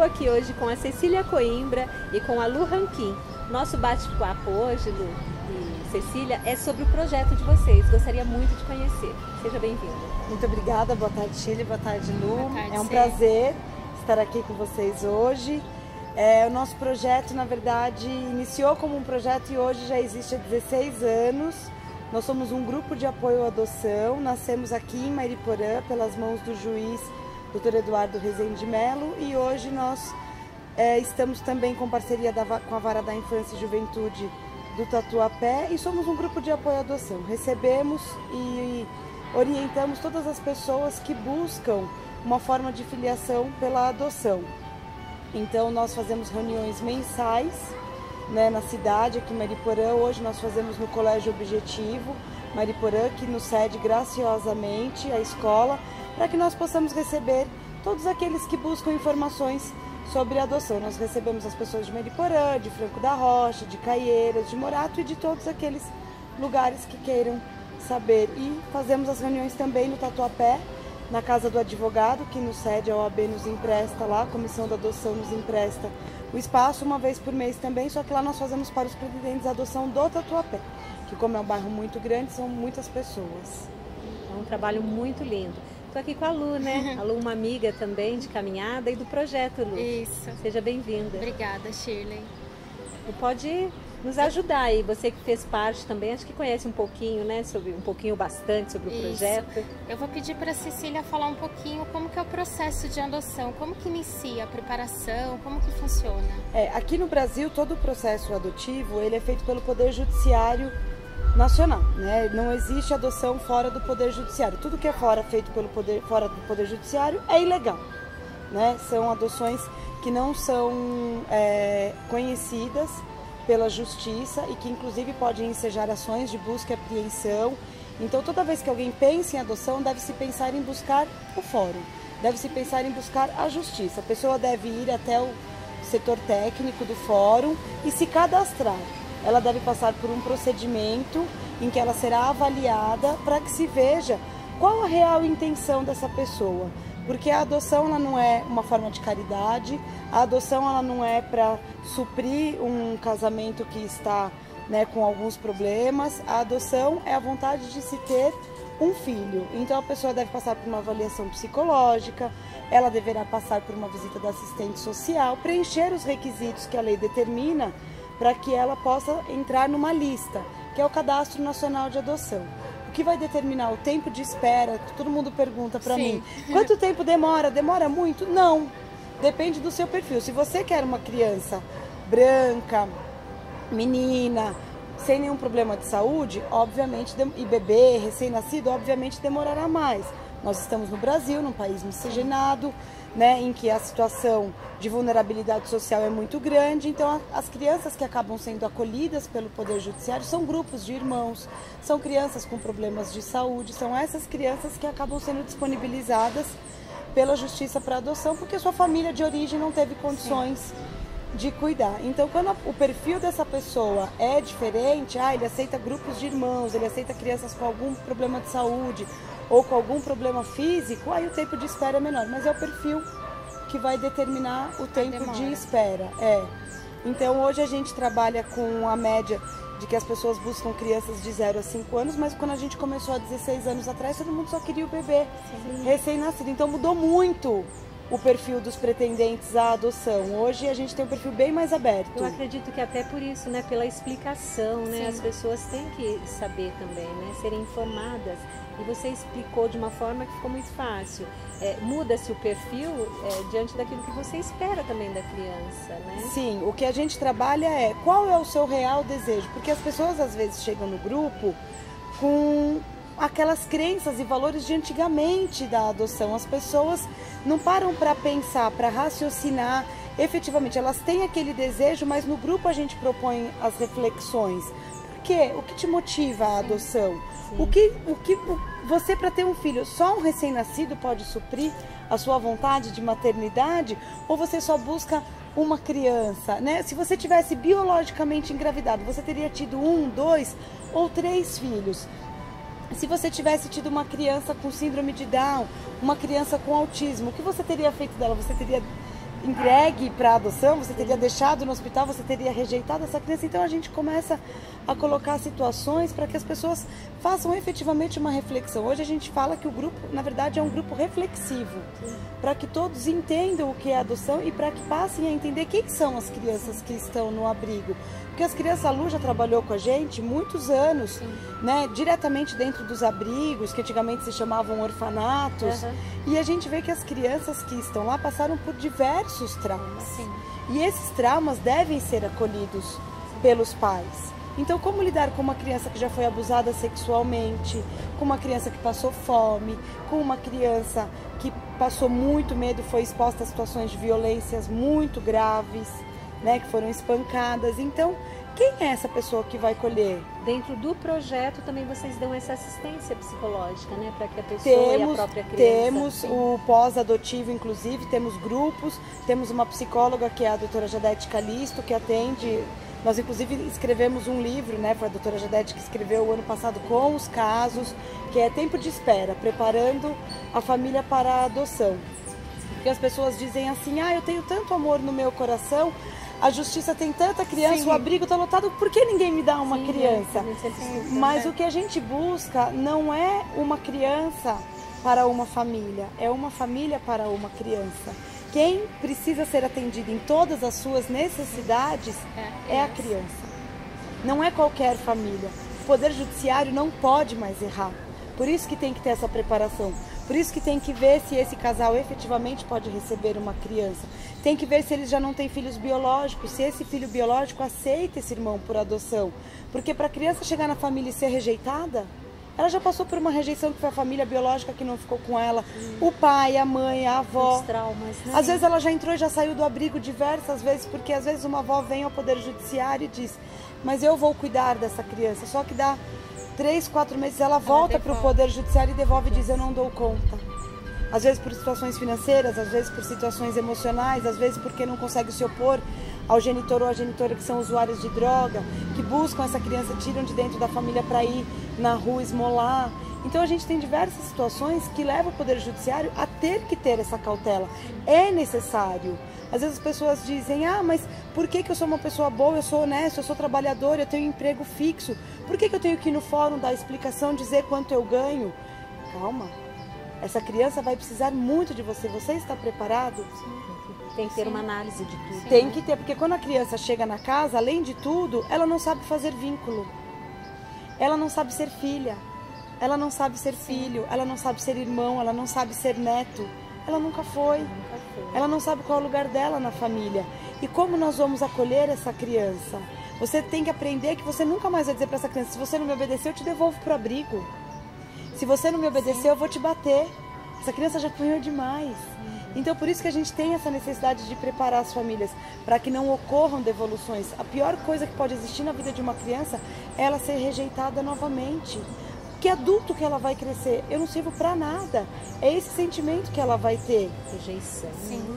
Estou aqui hoje com a Cecília Coimbra e com a Lu Ranquin. Nosso bate-papo hoje, Lu e Cecília, é sobre o projeto de vocês. Gostaria muito de conhecer. Seja bem-vinda. Muito obrigada. Boa tarde, Shirley. Boa tarde, Lu. Boa tarde, é um prazer estar aqui com vocês hoje. O nosso projeto, na verdade, iniciou como um projeto e hoje já existe há 16 anos. Nós somos um grupo de apoio à adoção. Nascemos aqui em Mariporã pelas mãos do juiz Dr. Eduardo Rezende Melo e hoje nós estamos também com parceria com a Vara da Infância e Juventude do Tatuapé e somos um grupo de apoio à adoção. Recebemos e orientamos todas as pessoas que buscam uma forma de filiação pela adoção. Então nós fazemos reuniões mensais, na cidade, aqui em Mariporã. Hoje nós fazemos no Colégio Objetivo Mariporã, que nos cede graciosamente a escola, para que nós possamos receber todos aqueles que buscam informações sobre a adoção. Nós recebemos as pessoas de Mariporã, de Franco da Rocha, de Caieiras, de Morato e de todos aqueles lugares que queiram saber. E fazemos as reuniões também no Tatuapé, na Casa do Advogado, que nos cede, a OAB nos empresta lá, a Comissão da Adoção nos empresta o espaço uma vez por mês também, só que lá nós fazemos para os pretendentes a adoção do Tatuapé, que como é um bairro muito grande, são muitas pessoas. É um trabalho muito lindo. Estou aqui com a Lu, né? A Lu, uma amiga também de caminhada e do projeto, Lu. Isso. Seja bem-vinda. Obrigada, Shirley. Lu pode nos ajudar aí, você que fez parte também, acho que conhece um pouquinho, né? Bastante sobre o projeto. Eu vou pedir para a Cecília falar um pouquinho como que é o processo de adoção, como que inicia a preparação, como que funciona. Aqui no Brasil, todo o processo adotivo, ele é feito pelo Poder Judiciário Nacional, né? Não existe adoção fora do Poder Judiciário. Tudo que é feito fora do Poder Judiciário é ilegal, né? São adoções que não são conhecidas pela Justiça e que inclusive podem ensejar ações de busca e apreensão. Então toda vez que alguém pensa em adoção, deve-se pensar em buscar o fórum, deve-se pensar em buscar a Justiça. A pessoa deve ir até o setor técnico do fórum e se cadastrar. Ela deve passar por um procedimento em que ela será avaliada para que se veja qual a real intenção dessa pessoa. Porque a adoção ela não é uma forma de caridade, a adoção ela não é para suprir um casamento que está, com alguns problemas. A adoção é a vontade de se ter um filho. Então a pessoa deve passar por uma avaliação psicológica, ela deverá passar por uma visita da assistente social, preencher os requisitos que a lei determina para que ela possa entrar numa lista, que é o Cadastro Nacional de Adoção. O que vai determinar o tempo de espera, todo mundo pergunta para mim, quanto tempo demora? Demora muito? Não, depende do seu perfil. Se você quer uma criança branca, menina, sem nenhum problema de saúde, obviamente, e bebê, recém-nascido, obviamente demorará mais. Nós estamos no Brasil, num país miscigenado, em que a situação de vulnerabilidade social é muito grande, então as crianças que acabam sendo acolhidas pelo Poder Judiciário são grupos de irmãos, são crianças com problemas de saúde, são essas crianças que acabam sendo disponibilizadas pela Justiça para adoção, porque sua família de origem não teve condições de cuidar. Então, quando o perfil dessa pessoa é diferente, ele aceita grupos de irmãos, ele aceita crianças com algum problema de saúde ou com algum problema físico, aí o tempo de espera é menor, mas é o perfil que vai determinar o tempo de espera. Então, hoje a gente trabalha com a média de que as pessoas buscam crianças de 0 a 5 anos, mas quando a gente começou há 16 anos atrás, todo mundo só queria o bebê recém-nascido. Então, mudou muito o perfil dos pretendentes à adoção. Hoje a gente tem um perfil bem mais aberto. Eu acredito que até por isso, pela explicação, as pessoas têm que saber também, serem informadas. E você explicou de uma forma que ficou muito fácil. Muda-se o perfil diante daquilo que você espera também da criança, Sim, o que a gente trabalha é qual é o seu real desejo. Porque as pessoas às vezes chegam no grupo com aquelas crenças e valores de antigamente da adoção. As pessoas não param para pensar, para raciocinar. Efetivamente, elas têm aquele desejo, mas no grupo a gente propõe as reflexões. Por quê? O que te motiva a adoção? O que você, para ter um filho, só um recém-nascido pode suprir a sua vontade de maternidade? Ou você só busca uma criança, Se você tivesse biologicamente engravidado, você teria tido 1, 2 ou 3 filhos. Se você tivesse tido uma criança com síndrome de Down, uma criança com autismo, o que você teria feito dela? Você teria entregue para adoção, você teria deixado no hospital, você teria rejeitado essa criança. Então a gente começa a colocar situações para que as pessoas façam efetivamente uma reflexão. Hoje a gente fala que o grupo, na verdade, é um grupo reflexivo, para que todos entendam o que é adoção e para que passem a entender quem são as crianças que estão no abrigo. Porque as crianças, a Lu já trabalhou com a gente muitos anos, né, diretamente dentro dos abrigos, que antigamente se chamavam orfanatos, e a gente vê que as crianças que estão lá passaram por diversos traumas. E esses traumas devem ser acolhidos pelos pais. Então, como lidar com uma criança que já foi abusada sexualmente, com uma criança que passou fome, com uma criança que passou muito medo, foi exposta a situações de violências muito graves, né, que foram espancadas. Então, quem é essa pessoa que vai colher? Dentro do projeto também vocês dão essa assistência psicológica, né, para que a pessoa e a própria criança... Temos o pós-adotivo, inclusive, temos grupos, temos uma psicóloga que é a doutora Jadete Calisto, que atende... Nós, inclusive, escrevemos um livro, né? Foi a doutora Jadete que escreveu o ano passado com os casos, que é Tempo de Espera, preparando a família para a adoção. Porque as pessoas dizem assim, eu tenho tanto amor no meu coração, a justiça tem tanta criança, o abrigo está lotado, por que ninguém me dá uma criança? Mas o que a gente busca não é uma criança para uma família, é uma família para uma criança. Quem precisa ser atendido em todas as suas necessidades é a criança. Não é qualquer família. O Poder Judiciário não pode mais errar. Por isso que tem que ter essa preparação. Por isso que tem que ver se esse casal efetivamente pode receber uma criança. Tem que ver se eles já não têm filhos biológicos, se esse filho biológico aceita esse irmão por adoção. Porque para a criança chegar na família e ser rejeitada, ela já passou por uma rejeição que foi a família biológica que não ficou com ela, o pai, a mãe, a avó. Os traumas, né? Às vezes ela já entrou e já saiu do abrigo diversas vezes, porque às vezes uma avó vem ao Poder Judiciário e diz, mas eu vou cuidar dessa criança. Só que dá 3, 4 meses, ela volta para o Poder Judiciário e devolve e diz, eu não dou conta. Às vezes por situações financeiras, às vezes por situações emocionais, às vezes porque não consegue se opor ao genitor ou à genitora que são usuários de droga, que buscam essa criança, tiram de dentro da família para ir na rua esmolar. Então a gente tem diversas situações que levam o Poder Judiciário a ter que ter essa cautela. É necessário. Às vezes as pessoas dizem, mas por que eu sou uma pessoa boa, eu sou honesta, eu sou trabalhadora, eu tenho um emprego fixo, por que eu tenho que ir no fórum dar explicação, dizer quanto eu ganho? Calma, essa criança vai precisar muito de você, você está preparado? Tem que ter uma análise de tudo. Tem que ter, porque quando a criança chega na casa, além de tudo, ela não sabe fazer vínculo. Ela não sabe ser filha, ela não sabe ser filho, ela não sabe ser irmão, ela não sabe ser neto. Ela nunca foi. Ela não sabe qual é o lugar dela na família. E como nós vamos acolher essa criança? Você tem que aprender que você nunca mais vai dizer para essa criança, se você não me obedecer, eu te devolvo pro abrigo. Se você não me obedecer, eu vou te bater. Essa criança já apanhou demais. Então, por isso que a gente tem essa necessidade de preparar as famílias, para que não ocorram devoluções. A pior coisa que pode existir na vida de uma criança é ela ser rejeitada novamente. Que adulto que ela vai crescer? Eu não sirvo para nada. É esse sentimento que ela vai ter. Rejeição.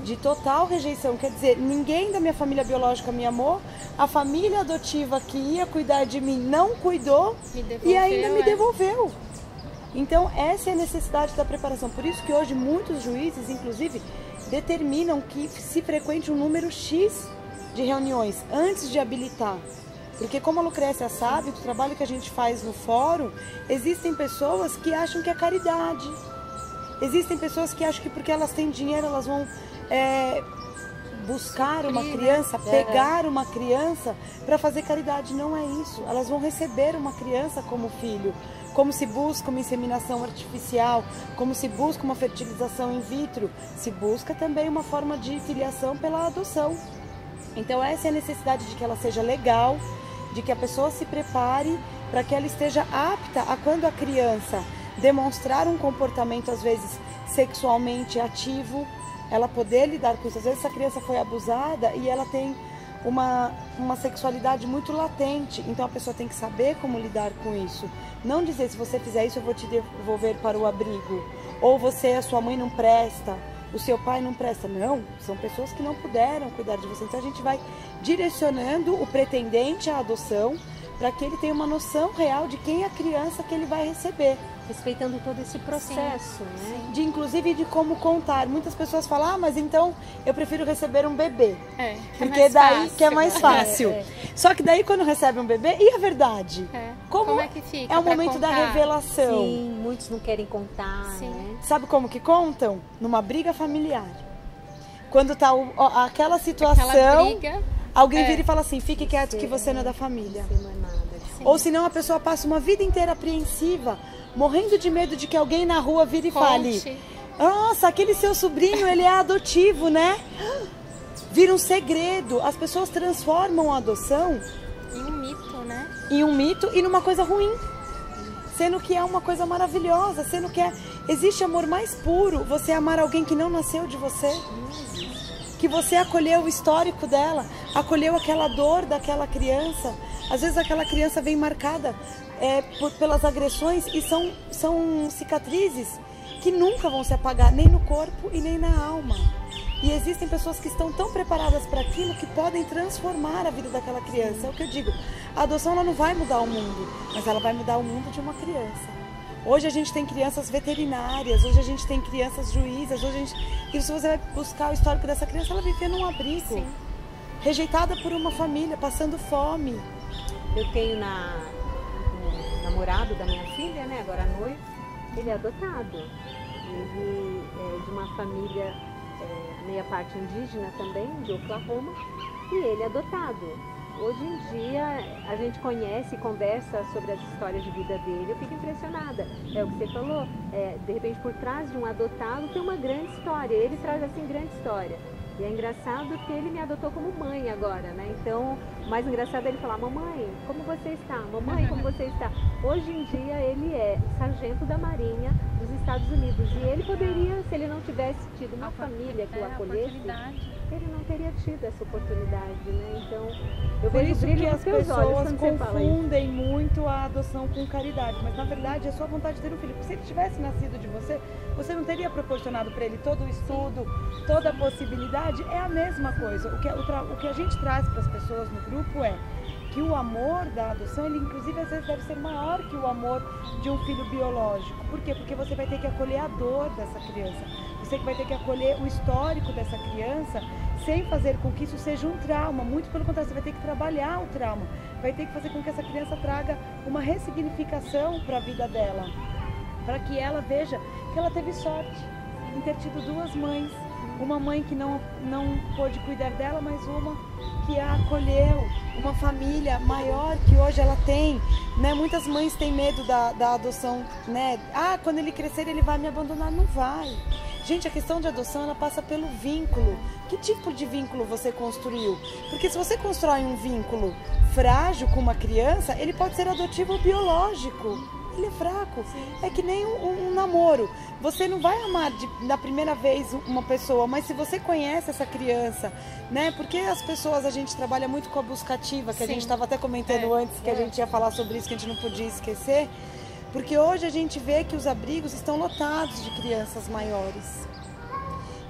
De total rejeição. Quer dizer, ninguém da minha família biológica me amou, a família adotiva que ia cuidar de mim não cuidou e ainda me devolveu. Então, essa é a necessidade da preparação. Por isso que hoje muitos juízes, inclusive, determinam que se frequente um número X de reuniões antes de habilitar. Porque como a Lucrécia sabe, do trabalho que a gente faz no fórum, existem pessoas que acham que é caridade. Existem pessoas que acham que porque elas têm dinheiro, elas vão buscar uma criança, pegar uma criança para fazer caridade. Não é isso. Elas vão receber uma criança como filho. Como se busca uma inseminação artificial, como se busca uma fertilização in vitro, se busca também uma forma de filiação pela adoção. Então essa é a necessidade de que ela seja legal, de que a pessoa se prepare para que ela esteja apta a, quando a criança demonstrar um comportamento às vezes sexualmente ativo, ela poder lidar com isso. Às vezes essa criança foi abusada e ela tem uma sexualidade muito latente, então a pessoa tem que saber como lidar com isso. Não dizer, se você fizer isso eu vou te devolver para o abrigo, ou a sua mãe não presta, o seu pai não presta. Não, são pessoas que não puderam cuidar de você. Então a gente vai direcionando o pretendente à adoção para que ele tenha uma noção real de quem é a criança que ele vai receber. Respeitando todo esse processo, Sim, né? De, inclusive de como contar. Muitas pessoas falam, ah, mas então eu prefiro receber um bebê. Porque daí que é mais fácil. Só que daí quando recebe um bebê, e a verdade? Como é que fica? É o momento da revelação. Sim, muitos não querem contar, Sim. né? Sabe como que contam? Numa briga familiar. Quando tá aquela situação, Aquela briga, alguém vira e fala assim, fique quieto que você não é da família. Você não é nada. sim. Ou senão a pessoa passa uma vida inteira apreensiva, morrendo de medo de que alguém na rua vire e fale, Conte. nossa, aquele seu sobrinho, ele é adotivo, né? Vira um segredo. As pessoas transformam a adoção E um mito, né? em um mito e numa coisa ruim. Sendo que é uma coisa maravilhosa, sendo que existe amor mais puro, você amar alguém que não nasceu de você. Que você acolheu o histórico dela, acolheu aquela dor daquela criança. Às vezes aquela criança vem marcada pelas agressões e são cicatrizes que nunca vão se apagar, nem no corpo e nem na alma. E existem pessoas que estão tão preparadas para aquilo que podem transformar a vida daquela criança. É o que eu digo, a adoção ela não vai mudar o mundo, mas ela vai mudar o mundo de uma criança. Hoje a gente tem crianças veterinárias, hoje a gente tem crianças juízas, hoje a gente... E se você vai buscar o histórico dessa criança, ela vivia num abrigo, Sim. rejeitada por uma família, passando fome. Eu tenho um namorado da minha filha, né, agora à noite, ele é adotado. Ele é de uma família meia parte indígena também, de Oklahoma, e ele é adotado. Hoje em dia a gente conhece e conversa sobre as histórias de vida dele, eu fico impressionada. É o que você falou, de repente por trás de um adotado tem uma grande história, ele traz assim grande história. E é engraçado que ele me adotou como mãe agora, né? Então, o mais engraçado é ele falar, mamãe, como você está? Mamãe, como você está? Hoje em dia ele é sargento da Marinha dos Estados Unidos. E ele poderia, se ele não tivesse tido uma família que o acolhesse, ele não teria tido essa oportunidade, né? Então, eu Por vejo isso brilho que nos as teus olhos pessoas quando você fala isso. confundem muito a adoção com caridade, mas na verdade é sua vontade de ter um filho. Porque se ele tivesse nascido de você, você não teria proporcionado para ele todo o estudo, toda a possibilidade. É a mesma coisa. O que a gente traz para as pessoas no grupo é que o amor da adoção, ele inclusive às vezes deve ser maior que o amor de um filho biológico. Por quê? Porque você vai ter que acolher a dor dessa criança. Você vai ter que acolher o histórico dessa criança sem fazer com que isso seja um trauma. Muito pelo contrário, você vai ter que trabalhar o trauma. Vai ter que fazer com que essa criança traga uma ressignificação para a vida dela. Para que ela veja que ela teve sorte em ter tido duas mães. Uma mãe que não pôde cuidar dela, mas uma que a acolheu, uma família maior que hoje ela tem, né? Muitas mães têm medo da adoção, né? Ah, quando ele crescer ele vai me abandonar. Não vai. Gente, a questão de adoção, ela passa pelo vínculo. Que tipo de vínculo você construiu? Porque se você constrói um vínculo frágil com uma criança, ele pode ser adotivo ou biológico. Ele é fraco. É que nem um namoro. Você não vai amar na primeira vez uma pessoa, mas se você conhece essa criança, né? Porque as pessoas, a gente trabalha muito com a busca ativa, que a gente estava até comentando antes, que a gente ia falar sobre isso, que a gente não podia esquecer. Porque hoje a gente vê que os abrigos estão lotados de crianças maiores,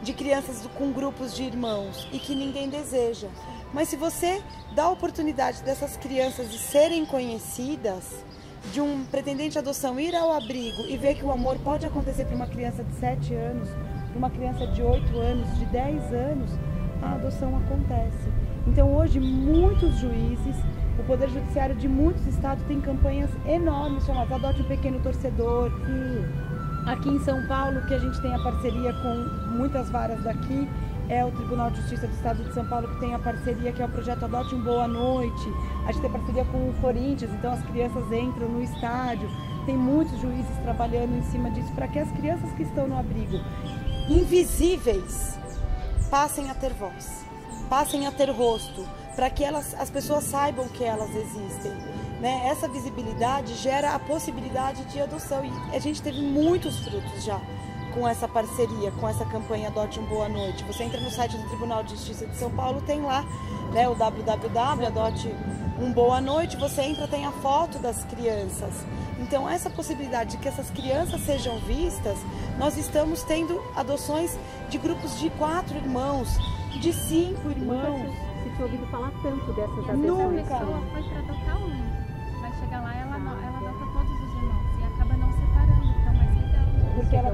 de crianças com grupos de irmãos e que ninguém deseja. Mas se você dá a oportunidade dessas crianças de serem conhecidas, de um pretendente de adoção ir ao abrigo e ver que o amor pode acontecer para uma criança de 7 anos, para uma criança de 8 anos, de 10 anos, a adoção acontece. Então hoje muitos juízes, o Poder Judiciário de muitos estados tem campanhas enormes chamadas Adote um Pequeno Torcedor. E aqui em São Paulo, que a gente tem a parceria com muitas varas daqui, é o Tribunal de Justiça do Estado de São Paulo que tem a parceria, que é o projeto Adote um Boa Noite. A gente tem parceria com o Corinthians, então as crianças entram no estádio. Tem muitos juízes trabalhando em cima disso para que as crianças que estão no abrigo, invisíveis, passem a ter voz, passem a ter rosto, para que as pessoas saibam que elas existem. Né? Essa visibilidade gera a possibilidade de adoção e a gente teve muitos frutos já com essa parceria, com essa campanha Adote um Boa Noite. Você entra no site do Tribunal de Justiça de São Paulo, tem lá, né, o www, Adote um Boa Noite, você entra, tem a foto das crianças. Então essa possibilidade de que essas crianças sejam vistas, nós estamos tendo adoções de grupos de 4 irmãos, de 5 irmãos. Nunca se tinha ouvido falar tanto dessas adesões. Nunca. A pessoa foi para adotar um.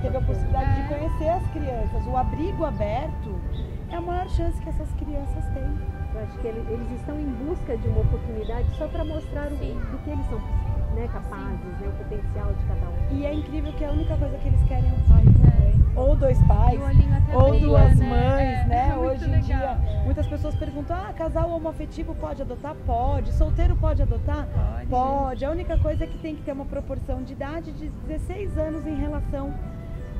teve a possibilidade de conhecer as crianças. O abrigo aberto é a maior chance que essas crianças têm. Eu acho que eles estão em busca de uma oportunidade só para mostrar do que eles são, né, capazes, né, o potencial de cada um. E é incrível que a única coisa que eles querem é um pai e uma mãe. Ou dois pais, ou duas mães, né? Hoje em dia, muitas pessoas perguntam, casal homoafetivo pode adotar? Pode. Solteiro pode adotar? Pode. A única coisa é que tem que ter uma proporção de idade de 16 anos em relação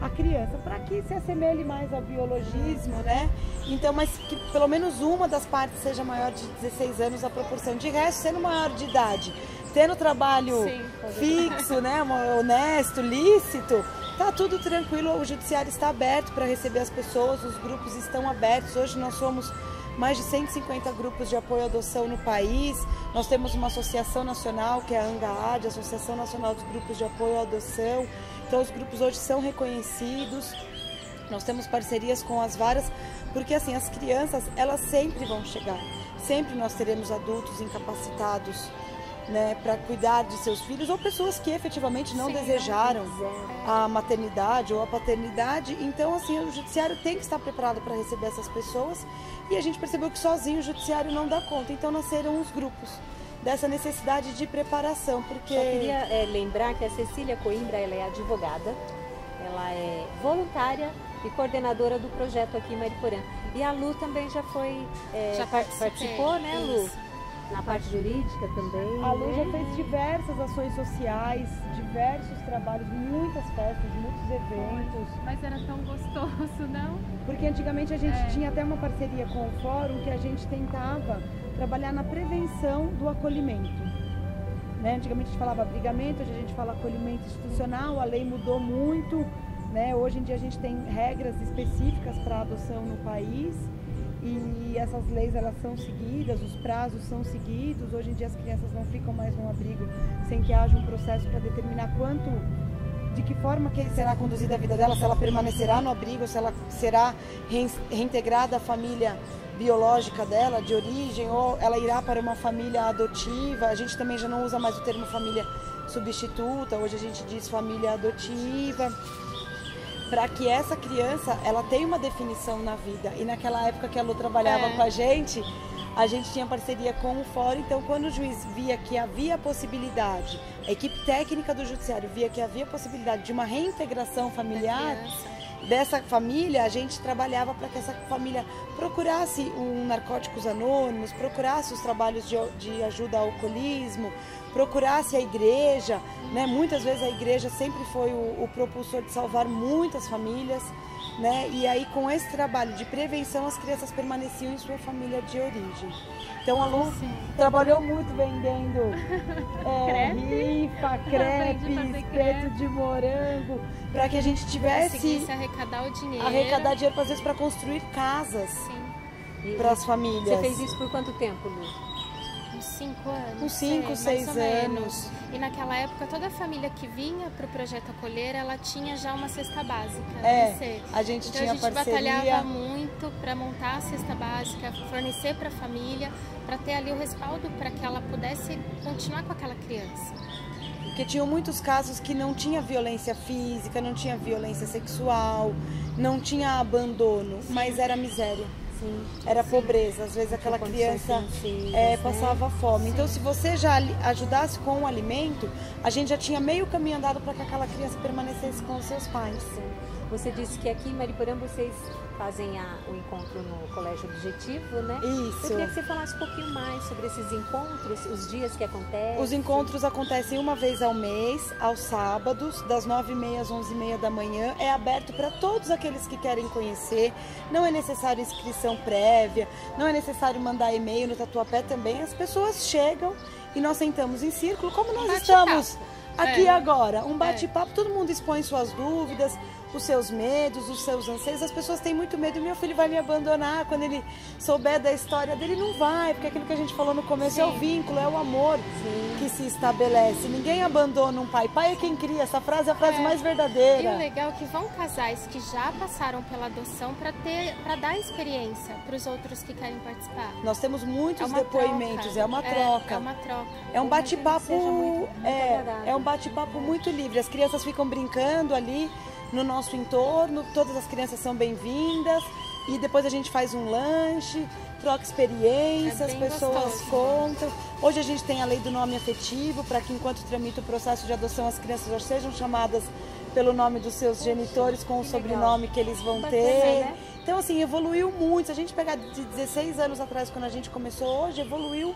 à criança, para que se assemelhe mais ao biologismo, né? Então, mas que pelo menos uma das partes seja maior de 16 anos, a proporção. De resto, sendo maior de idade, tendo trabalho fixo, né, honesto, lícito, tá tudo tranquilo, o judiciário está aberto para receber as pessoas, os grupos estão abertos. Hoje nós somos mais de 150 grupos de apoio à adoção no país. Nós temos uma associação nacional, que é a ANGAAD, Associação Nacional dos Grupos de Apoio à Adoção. Então os grupos hoje são reconhecidos. Nós temos parcerias com as varas, porque assim, as crianças, elas sempre vão chegar. Sempre nós teremos adultos incapacitados, né, para cuidar de seus filhos, ou pessoas que efetivamente não desejaram a maternidade ou a paternidade. Então, assim, o judiciário tem que estar preparado para receber essas pessoas, e a gente percebeu que sozinho o judiciário não dá conta. Então nasceram os grupos dessa necessidade de preparação, porque... Só queria lembrar que a Cecília Coimbra, ela é advogada, ela é voluntária e coordenadora do projeto aqui em Mariporã. E a Lu também já foi, já participou, né, Lu? Isso. Na parte jurídica também. A Lu já fez diversas ações sociais, diversos trabalhos, muitas festas, muitos eventos. Mas era tão gostoso, não? Porque antigamente a gente tinha até uma parceria com o fórum que a gente tentava trabalhar na prevenção do acolhimento. Né? Antigamente a gente falava abrigamento, hoje a gente fala acolhimento institucional, a lei mudou muito, né? Hoje em dia a gente tem regras específicas para adoção no país. E essas leis, elas são seguidas, os prazos são seguidos. Hoje em dia as crianças não ficam mais num abrigo sem que haja um processo para determinar de que forma que será conduzida a vida dela, se ela permanecerá no abrigo, se ela será reintegrada à família biológica dela, de origem, ou ela irá para uma família adotiva. A gente também já não usa mais o termo família substituta, hoje a gente diz família adotiva, para que essa criança, ela tenha uma definição na vida. E naquela época que a Lu trabalhava com a gente tinha parceria com o fórum. Então, quando o juiz via que havia possibilidade, a equipe técnica do judiciário via que havia possibilidade de uma reintegração familiar dessa família, a gente trabalhava para que essa família procurasse um Narcóticos Anônimos, procurasse os trabalhos de ajuda ao alcoolismo, procurasse a igreja, né? Muitas vezes a igreja sempre foi o propulsor de salvar muitas famílias, né? E aí com esse trabalho de prevenção as crianças permaneciam em sua família de origem. Então a Lu trabalhou muito vendendo rifa, crepe, espeto de morango, para que a gente tivesse arrecadar o dinheiro. Arrecadar dinheiro, às vezes, para construir casas para as famílias. Você fez isso por quanto tempo, Lu? Uns 5 anos. Uns 5, 6 anos. E naquela época, toda família que vinha para o Projeto Acolher, ela tinha já uma cesta básica. A gente então, tinha a gente parceria. batalhava muito para montar a cesta básica, fornecer para a família, para ter ali o respaldo para que ela pudesse continuar com aquela criança. Porque tinham muitos casos que não tinha violência física, não tinha violência sexual, não tinha abandono, mas era miséria. Era pobreza, às vezes aquela criança passava fome. Então, se você já ajudasse com o alimento, a gente já tinha meio caminho andado para que aquela criança permanecesse com os seus pais. Você disse que aqui em Mariporã vocês fazem o encontro no Colégio Objetivo, né? Isso. Eu queria que você falasse um pouquinho mais sobre esses encontros, os dias que acontecem. Os encontros acontecem uma vez ao mês, aos sábados, das 9h30 às 11h30 da manhã. É aberto para todos aqueles que querem conhecer. Não é necessário inscrição prévia, não é necessário mandar e-mail. No Tatuapé também as pessoas chegam e nós sentamos em círculo, como nós estamos aqui agora. Um bate-papo, todo mundo expõe suas dúvidas, os seus medos, os seus anseios. As pessoas têm muito medo, meu filho vai me abandonar, quando ele souber da história dele, não vai, porque aquilo que a gente falou no começo é o vínculo, é o amor que se estabelece. Ninguém abandona um pai, pai é quem cria, essa frase é a frase mais verdadeira. E o legal é que vão casais que já passaram pela adoção para dar experiência para os outros que querem participar. Nós temos muitos depoimentos, é uma troca. É uma troca. É um bate-papo, é um bate-papo muito livre. As crianças ficam brincando ali, no nosso entorno, todas as crianças são bem-vindas e depois a gente faz um lanche, troca experiências, as pessoas gostoso. contam. Hoje a gente tem a lei do nome afetivo, para que enquanto tramita o processo de adoção as crianças já sejam chamadas pelo nome dos seus genitores com o sobrenome que eles vão ter. Né? Então assim, evoluiu muito. Se a gente pegar de 16 anos atrás, quando a gente começou, hoje evoluiu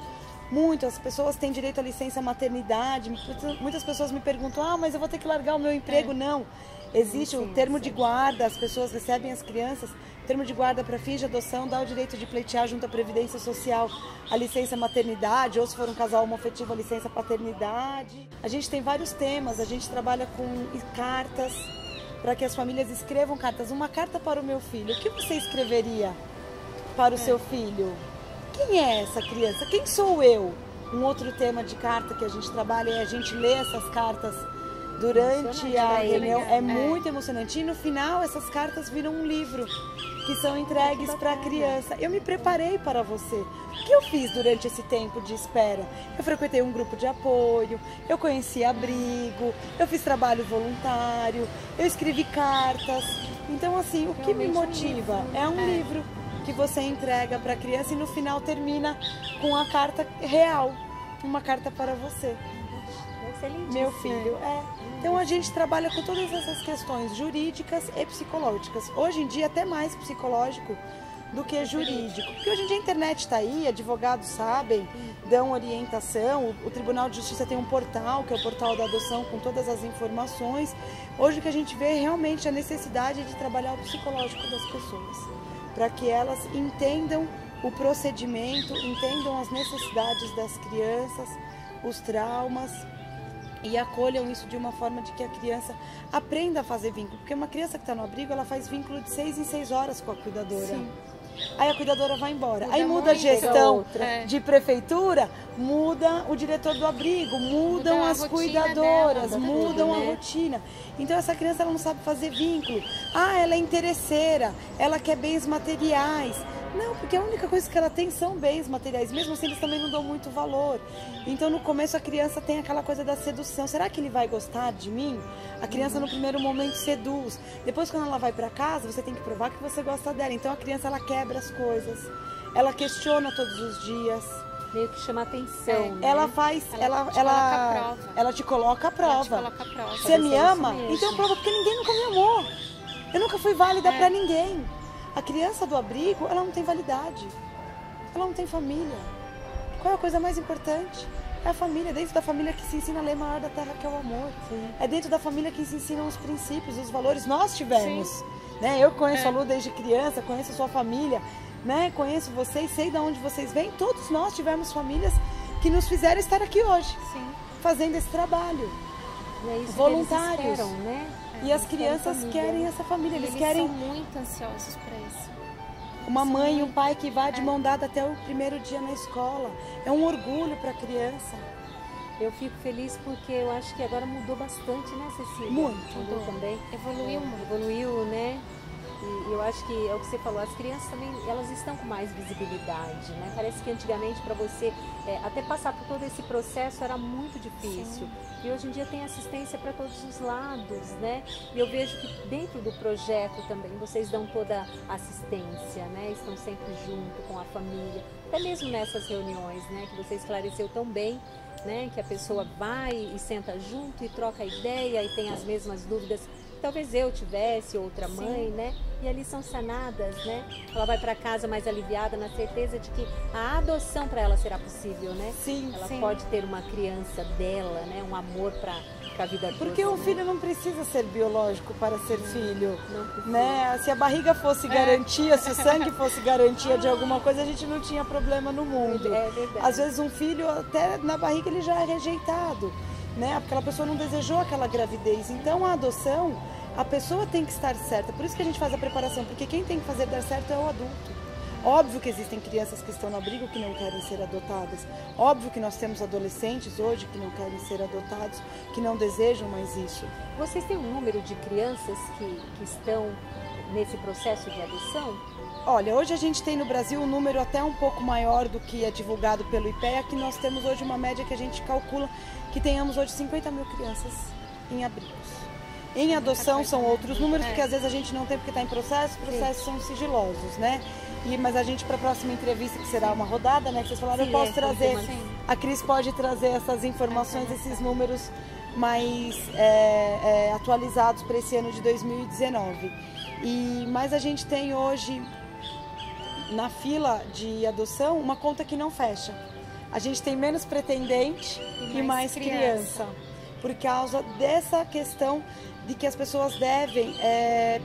muito. As pessoas têm direito à licença maternidade. Muitas pessoas me perguntam, mas eu vou ter que largar o meu emprego. Não. Existe o termo de guarda, as pessoas recebem as crianças. O termo de guarda para fins de adoção dá o direito de pleitear junto à Previdência Social a licença maternidade, ou se for um casal homoafetivo, a licença paternidade. A gente tem vários temas, a gente trabalha com cartas, para que as famílias escrevam cartas. Uma carta para o meu filho, o que você escreveria para o seu filho? Quem é essa criança? Quem sou eu? Um outro tema de carta que a gente trabalha é a gente lê essas cartas durante a reunião. É muito emocionante. E no final essas cartas viram um livro que são entregues para a criança. Eu me preparei para você. O que eu fiz durante esse tempo de espera? Eu frequentei um grupo de apoio, eu conheci abrigo, eu fiz trabalho voluntário, eu escrevi cartas. Então assim, o que me motiva é um livro que você entrega para a criança e no final termina com a carta real, uma carta para você. Meu filho, Então a gente trabalha com todas essas questões jurídicas e psicológicas. Hoje em dia até mais psicológico do que jurídico. Porque hoje em dia a internet está aí, advogados sabem, dão orientação. O Tribunal de Justiça tem um portal, que é o portal da adoção, com todas as informações. Hoje o que a gente vê é realmente a necessidade de trabalhar o psicológico das pessoas, para que elas entendam o procedimento, entendam as necessidades das crianças, os traumas, e acolham isso de uma forma de que a criança aprenda a fazer vínculo. Porque uma criança que está no abrigo, ela faz vínculo de 6 em 6 horas com a cuidadora. Sim. Aí a cuidadora vai embora. Aí muda a gestão de prefeitura, muda o diretor do abrigo, mudam as cuidadoras, mudam a rotina. Então essa criança ela não sabe fazer vínculo. Ela é interesseira, ela quer bens materiais. Não, porque a única coisa que ela tem são bens materiais, mesmo assim eles também não dão muito valor. Então no começo a criança tem aquela coisa da sedução. Será que ele vai gostar de mim? A criança no primeiro momento seduz. Depois quando ela vai para casa, você tem que provar que você gosta dela. Então a criança ela quebra as coisas, ela questiona todos os dias. Meio que chama atenção, né? Ela faz, ela te coloca à prova. Você me ama? Então prova, porque ninguém nunca me amou. Eu nunca fui válida para ninguém. A criança do abrigo, ela não tem validade, ela não tem família. Qual é a coisa mais importante? É a família, é dentro da família que se ensina a lei maior da terra, que é o amor. Sim. É dentro da família que se ensinam os princípios, os valores. Nós tivemos, né? Eu conheço a Lu desde criança, conheço a sua família, né? Conheço vocês, sei de onde vocês vêm. Todos nós tivemos famílias que nos fizeram estar aqui hoje, fazendo esse trabalho. É isso voluntários. Que eles esperam, né? E as crianças querem essa família, eles querem... são muito ansiosos para isso. Uma mãe e um pai que vai de mão dada até o primeiro dia na escola. É um orgulho para a criança. Eu fico feliz porque eu acho que agora mudou bastante, né, Cecília? Muito. Mudou também. Evoluiu muito. Evoluiu, né? E eu acho que é o que você falou, as crianças também, elas estão com mais visibilidade, né? Parece que antigamente para você até passar por todo esse processo era muito difícil. E hoje em dia tem assistência para todos os lados, né? E eu vejo que dentro do projeto também vocês dão toda a assistência, né? Estão sempre junto com a família, até mesmo nessas reuniões, né? Que você esclareceu tão bem, né? Que a pessoa vai e senta junto e troca ideia e tem as mesmas dúvidas. Talvez eu tivesse, outra mãe, né? E ali são sanadas, né? Ela vai para casa mais aliviada, na certeza de que a adoção para ela será possível, né? Sim, ela pode ter uma criança dela, né? Um amor para a vida dela. Porque um filho não precisa ser biológico para ser filho, né? Se a barriga fosse garantia, se o sangue fosse garantia de alguma coisa, a gente não tinha problema no mundo. É verdade. Às vezes um filho, até na barriga, ele já é rejeitado, né? Aquela pessoa não desejou aquela gravidez. Então a adoção, a pessoa tem que estar certa. Por isso que a gente faz a preparação, porque quem tem que fazer dar certo é o adulto. Óbvio que existem crianças que estão no abrigo que não querem ser adotadas. Óbvio que nós temos adolescentes hoje que não querem ser adotados, que não desejam mais isso. Vocês têm um número de crianças que estão nesse processo de adoção? Olha, hoje a gente tem no Brasil um número até um pouco maior do que é divulgado pelo IPEA, que nós temos hoje uma média que a gente calcula que tenhamos hoje 50 mil crianças em abrigos. Em adoção são outros números, porque às vezes a gente não tem porque está em processo, os processos são sigilosos, né? Mas a gente, para a próxima entrevista, que será uma rodada, né? Que vocês falaram, eu posso trazer, a Cris pode trazer essas informações, esses números mais atualizados para esse ano de 2019. Mas a gente tem hoje, na fila de adoção, uma conta que não fecha. A gente tem menos pretendente e mais criança. Por causa dessa questão de que as pessoas devem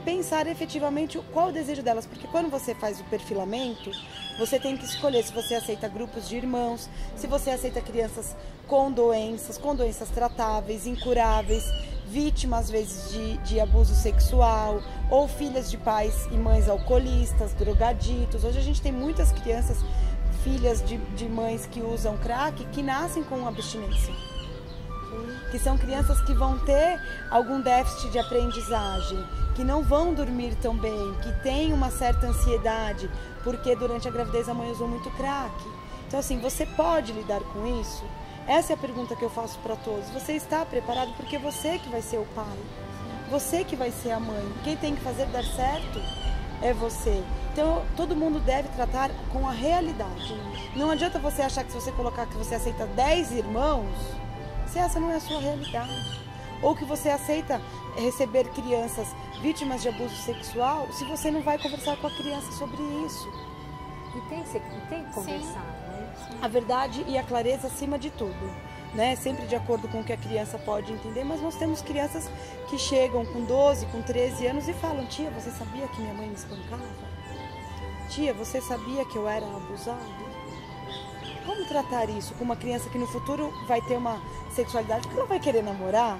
pensar efetivamente qual o desejo delas. Porque quando você faz o perfilamento, você tem que escolher se você aceita grupos de irmãos, se você aceita crianças com doenças tratáveis, incuráveis, vítimas às vezes de abuso sexual, ou filhas de pais e mães alcoolistas, drogaditos. Hoje a gente tem muitas crianças, filhas de mães que usam crack, que nascem com abstinência. Que são crianças que vão ter algum déficit de aprendizagem, que não vão dormir tão bem, que têm uma certa ansiedade, porque durante a gravidez a mãe usou muito crack. Então assim, você pode lidar com isso? Essa é a pergunta que eu faço para todos. Você está preparado? Porque você que vai ser o pai, você que vai ser a mãe. Quem tem que fazer dar certo é você. Então todo mundo deve tratar com a realidade. Não adianta você achar que se você colocar que você aceita 10 irmãos, se essa não é a sua realidade, ou que você aceita receber crianças vítimas de abuso sexual, se você não vai conversar com a criança sobre isso. E tem que conversar, né? A verdade e a clareza acima de tudo, né? Sempre de acordo com o que a criança pode entender, mas nós temos crianças que chegam com 12, com 13 anos e falam: tia, você sabia que minha mãe me espancava? Tia, você sabia que eu era abusado? Como tratar isso com uma criança que no futuro vai ter uma sexualidade que ela vai querer namorar?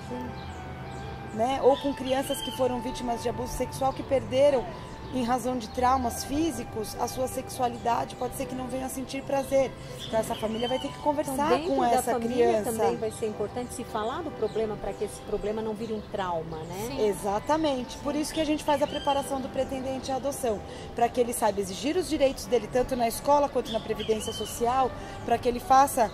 Né? Ou com crianças que foram vítimas de abuso sexual, que perderam, em razão de traumas físicos, a sua sexualidade, pode ser que não venha a sentir prazer. Então essa família vai ter que conversar com essa criança. Também vai ser importante se falar do problema, para que esse problema não vire um trauma, né? Sim. Exatamente. Por isso que a gente faz a preparação do pretendente à adoção, para que ele saiba exigir os direitos dele, tanto na escola quanto na previdência social, para que ele faça,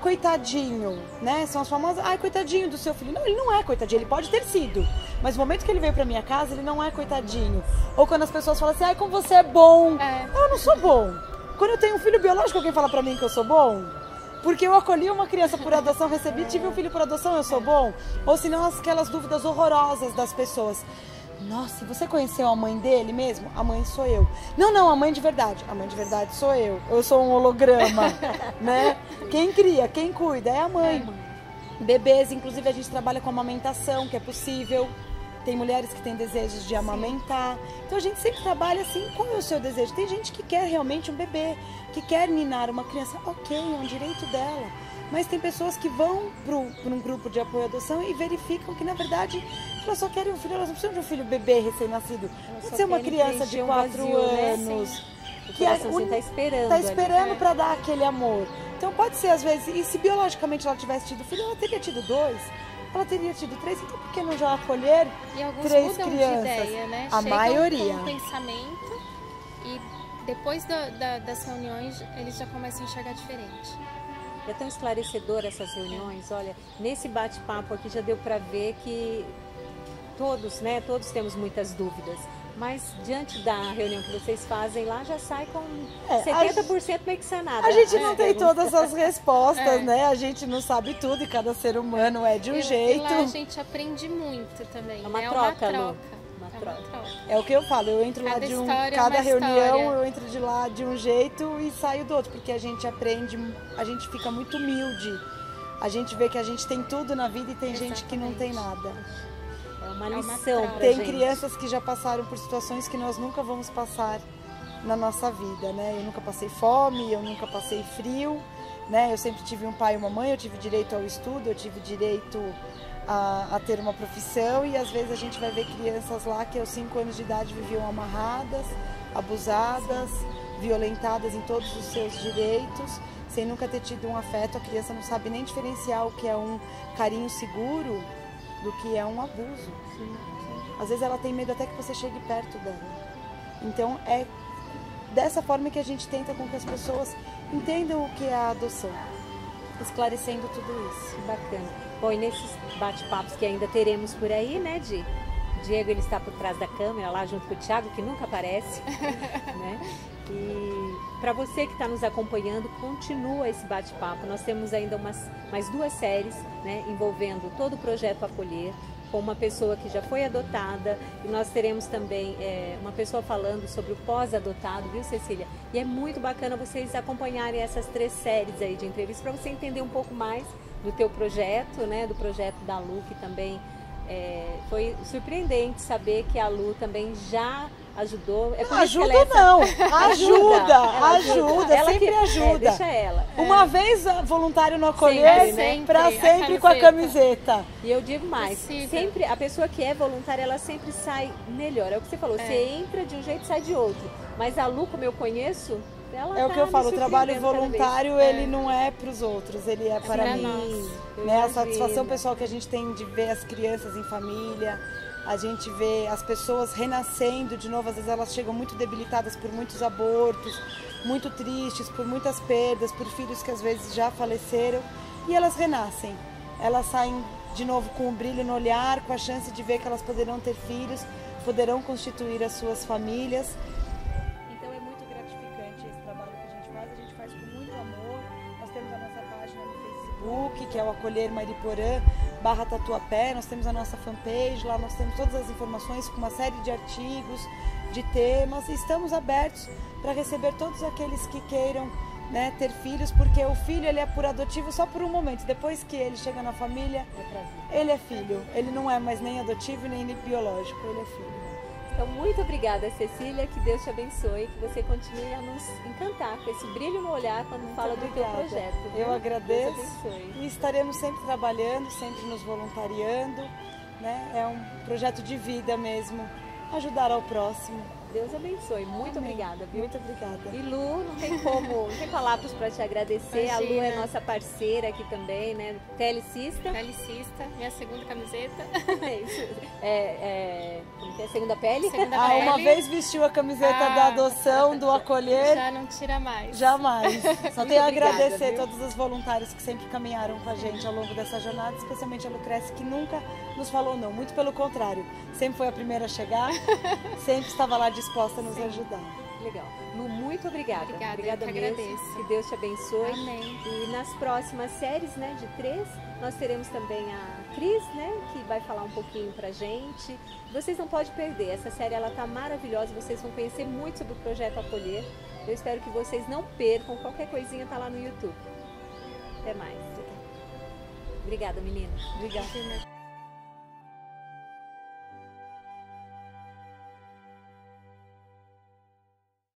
coitadinho, né? São as famosas, coitadinho do seu filho. Não, ele não é coitadinho, ele pode ter sido, mas no momento que ele veio para minha casa, ele não é coitadinho. Ou quando as pessoas falam assim, como você é bom. Eu não sou bom. Quando eu tenho um filho biológico, alguém fala pra mim que eu sou bom? Porque eu acolhi uma criança por adoção, tive um filho por adoção, eu sou bom? Ou senão aquelas dúvidas horrorosas das pessoas. Nossa, você conheceu a mãe dele mesmo? A mãe sou eu. Não, a mãe de verdade. A mãe de verdade sou eu. Eu sou um holograma, né? Quem cria, quem cuida é a mãe. Bebês, inclusive a gente trabalha com amamentação, que é possível. Tem mulheres que têm desejos de amamentar. Então a gente sempre trabalha assim, qual é o seu desejo? Tem gente que quer realmente um bebê, que quer ninar uma criança, ok, é um direito dela. Mas tem pessoas que vão para um grupo de apoio à adoção e verificam que na verdade elas só querem um filho, elas não precisam de um filho bebê recém-nascido. Pode ser uma criança de 4 anos. Né? Que está esperando. Está esperando para dar aquele amor. Então pode ser às vezes, e se biologicamente ela tivesse tido filho, ela teria tido 2. Ela teria tido 3, então por que não já acolher 3 crianças? De ideia, né? A maioria. Com um pensamento e depois das reuniões eles já começam a enxergar diferente. É tão esclarecedor essas reuniões. Olha, nesse bate-papo aqui já deu para ver que todos temos muitas dúvidas. Mas diante da reunião que vocês fazem lá, já sai com 70% meio que sanada. A gente não tem todas as respostas, né? A gente não sabe tudo e cada ser humano é de um jeito. E lá a gente aprende muito também. É uma troca, Lu. Uma troca. É o que eu falo, eu entro lá de cada reunião, eu entro de lá de um jeito e saio do outro, porque a gente aprende, a gente fica muito humilde. A gente vê que a gente tem tudo na vida e tem gente que não tem nada. É uma lição pra Tem gente. Crianças que já passaram por situações que nós nunca vamos passar na nossa vida, né? Eu nunca passei fome, eu nunca passei frio, né? Eu sempre tive um pai e uma mãe, eu tive direito ao estudo, eu tive direito a ter uma profissão, e às vezes a gente vai ver crianças lá que aos 5 anos de idade viviam amarradas, abusadas, violentadas em todos os seus direitos, sem nunca ter tido um afeto. A criança não sabe nem diferenciar o que é um carinho seguro do que é um abuso. Às vezes ela tem medo até que você chegue perto dela. Então é dessa forma que a gente tenta com que as pessoas entendam o que é a adoção, esclarecendo tudo isso. Bacana. Bom, e nesses bate-papos que ainda teremos por aí, né, Di? Diego, ele está por trás da câmera lá junto com o Thiago, que nunca aparece, né? E para você que está nos acompanhando, continua esse bate-papo. Nós temos ainda mais 2 séries, né, envolvendo todo o projeto Acolher, com uma pessoa que já foi adotada, e nós teremos também uma pessoa falando sobre o pós-adotado, viu, Cecília? E é muito bacana vocês acompanharem essas 3 séries aí de entrevistas para você entender um pouco mais do teu projeto, né, do projeto da Lu, que também foi surpreendente saber que a Lu também já ajudou. Não ajuda não, ajuda, ela sempre ajuda. Deixa ela. Uma vez voluntário no Acolher, para sempre com a camiseta. E eu digo mais, sempre a pessoa que é voluntária, ela sempre sai melhor. É o que você falou, você entra de um jeito e sai de outro. Mas a Lu, como eu conheço, ela é o que eu falo, o trabalho voluntário ele não é para os outros, ele é para mim. Né? A satisfação pessoal que a gente tem de ver as crianças em família, a gente vê as pessoas renascendo de novo, às vezes elas chegam muito debilitadas por muitos abortos, muito tristes, por muitas perdas, por filhos que às vezes já faleceram, e elas renascem. Elas saem de novo com um brilho no olhar, com a chance de ver que elas poderão ter filhos, poderão constituir as suas famílias. Então é muito gratificante esse trabalho que a gente faz com muito amor. Nós temos a nossa página no Facebook, que é o Acolher Mariporã /Tatuapé, nós temos a nossa fanpage, lá nós temos todas as informações com uma série de artigos, de temas, e estamos abertos para receber todos aqueles que queiram, né, ter filhos, porque o filho ele é por adotivo só por um momento, depois que ele chega na família, ele é filho, ele não é mais nem adotivo nem biológico, ele é filho. Então, muito obrigada, Cecília, que Deus te abençoe, que você continue a nos encantar com esse brilho no olhar quando fala do teu projeto. Viu? Eu agradeço e estaremos sempre trabalhando, sempre nos voluntariando, né? É um projeto de vida mesmo, ajudar ao próximo. Deus abençoe, muito obrigada, viu? Muito obrigada. E Lu, não tem palavras para te agradecer. Imagina. A Lu é nossa parceira aqui também, né? Telecista. Telecista, minha segunda camiseta. É isso. Como que é? Segunda pele? Uma vez vestiu a camiseta da adoção, do Acolher. Já não tira mais. Jamais. Só tenho a agradecer viu? todos os voluntários que sempre caminharam com a gente ao longo dessa jornada, especialmente a Lucrécia, que nunca nos falou não. Muito pelo contrário. Sempre foi a primeira a chegar, sempre estava lá disposta a nos ajudar. Legal. Lu, muito obrigada. Obrigada mesmo. Agradeço. Que Deus te abençoe. Amém. E nas próximas séries, né, de 3, nós teremos também a Cris, né, que vai falar um pouquinho pra gente. Vocês não podem perder. Essa série, ela tá maravilhosa. Vocês vão conhecer muito sobre o projeto Acolher. Eu espero que vocês não percam. Qualquer coisinha tá lá no YouTube. Até mais. Obrigada, meninas. Obrigada.